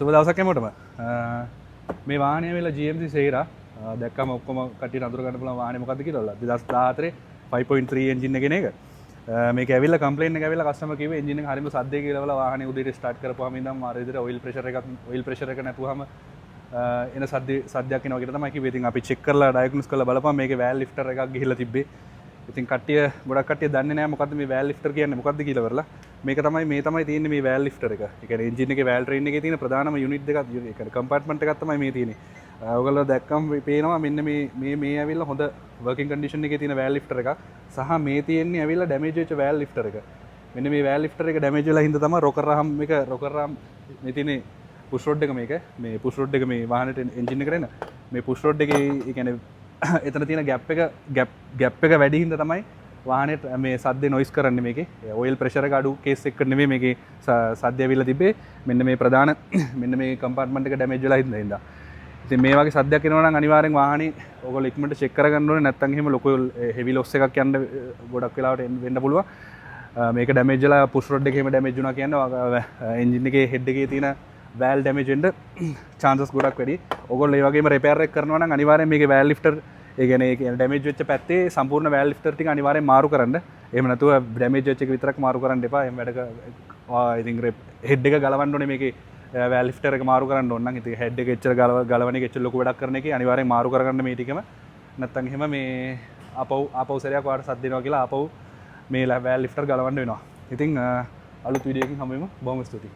සුබ දවසක් හැමෝටම. මේ වාහනය ඇවිල්ලා GMC Sierra දැක්කම ඔක්කොම කට්ටියට අඳුර ගන්න පුළුවන් වාහනේ මොකද්ද කියලා. 2014 5.3 එන්ජින් එකේ නේද? මේක ඇවිල්ලා කම්ප්ලේන්ට් එක ඇවිල්ලා කස්ටමර් කිව්වේ එන්ජින් එක හරියම සද්දේ කියලා වල වාහනේ උදේට ස්ටාර්ට් කරපුවාම ඉඳන් මාර විදිහට ඔයිල් ප්‍රෙෂර් එක නැතුවම එන සද්දයක් එනවා කියලා තමයි කිව්වේ. ඉතින් අපි චෙක් කරලා ඩයග්නොස් කරලා බලපුවම මේකේ වෑල් ලිෆ්ටර් එකක් ගිහිල්ලා තිබ්බේ. ඉතින් ගොඩක් කට්ටිය දන්නේ නැහැ මොකද්ද මේ වෑල් ලිෆ්ටර් කියන්නේ මොකද්ද කියලා වරලා. මේක තමයි තියෙන්නේ මේ වෑල් ලිෆ්ටර් එක. ඒ කියන්නේ එන්ජින් එකේ වෑල් ට්‍රේන් එකේ තියෙන ප්‍රධානම යුනිට් දෙකක්, ඒ කියන්නේ කම්පාර්ට්මන්ට් එකක් තමයි මේ තියෙන්නේ. ඔයගොල්ලෝ දැක්කම පේනවා මෙන්න මේ ඇවිල්ලා හොඳ වර්කින් කන්ඩිෂන් එකේ තියෙන වෑල් ලිෆ්ටර් එකක් සහ මේ තියෙන්නේ ඇවිල්ලා ඩැමේජ් වෙච්ච වෑල් ලිෆ්ටර් එක. මෙන්න මේ වෑල් ලිෆ්ටර් එක ඩැමේජ් වෙලා හින්දා තමයි රොකර් රාම් මේ තියෙන්නේ පුෂ් රොඩ් එක මේ පුෂ් රොඩ් එක මේ වාහනේට එන්ජින් එකට එන මේ පුෂ් රොඩ් එකේ ඒ කියන්නේ එතන තියෙන ගැප් එක වැඩි හින්දා තමයි වාහනේට මේ සද්දේ නොයිස් කරන්නේ මේකේ. ඔයිල් ප්‍රෙෂර් එක අඩු කේස් එකක් නෙමෙයි මේකේ සද්දය ඇවිල්ලා තිබ්බේ. මෙන්න මේ ප්‍රධාන මෙන්න මේ කම්පාර්ට්මන්ට් එක ඩැමේජ් වෙලා හින්දා. ඉතින් මේ වගේ සද්දයක් එනවා නම් අනිවාර්යෙන් වාහනේ ඔයගොල්ලෝ ඉක්මනට චෙක් කරගන්න ඕනේ. නැත්නම් එහෙම ලොකු හෙවි ලොස් එකක් යන්න ගොඩක් වෙලාවට වෙන්න පුළුවන්. මේක ඩැමේජ් වෙලා පුෂ් රොඩ් එකේම ඩැමේජ් වුණා කියන්නේ එන්ජින් එකේ හෙඩ් එකේ තියෙන වෑල් ඩැමේජ් වෙන්න chances ගොඩක් වැඩි. ඔයගොල්ලෝ ඒ වගේම රිපෙයාර් එක කරනවා නම් අනිවාර්යෙන් මේකේ වෑල් ලිෆ්ටර් ඒ කියන්නේ ඩැමේජ් වෙච්ච පැත්තේ සම්පූර්ණ වෑල් ලිෆ්ටර් ටික අනිවාර්යෙන් මාරු කරන්න. එහෙම නැතුව ඩැමේජ් වෙච්ච එක විතරක් මාරු කරන්න එපා. එහෙම වැඩක ඉතින් හෙඩ් එක ගලවන්න ඕනේ මේකේ වෑල් ලිෆ්ටර් එක මාරු කරන්න ඕන නම් ඉතින් හෙඩ් එක එච්චර ගලවන එක එච්චර ලොකු වැඩක් කරන එකේ අනිවාර්යෙන් මාරු කරගන්න මේ ටිකම. නැත්තම් එහෙම මේ ආපහු සැරයක් වාට සද්ද දෙනවා කියලා ආපහු මේ වෑල් ලිෆ්ටර් ගලවන්න වෙනවා. ඉතින් අලුත් වීඩියෝ එකකින් හමු වෙමු. බොහොම ස්තුතියි.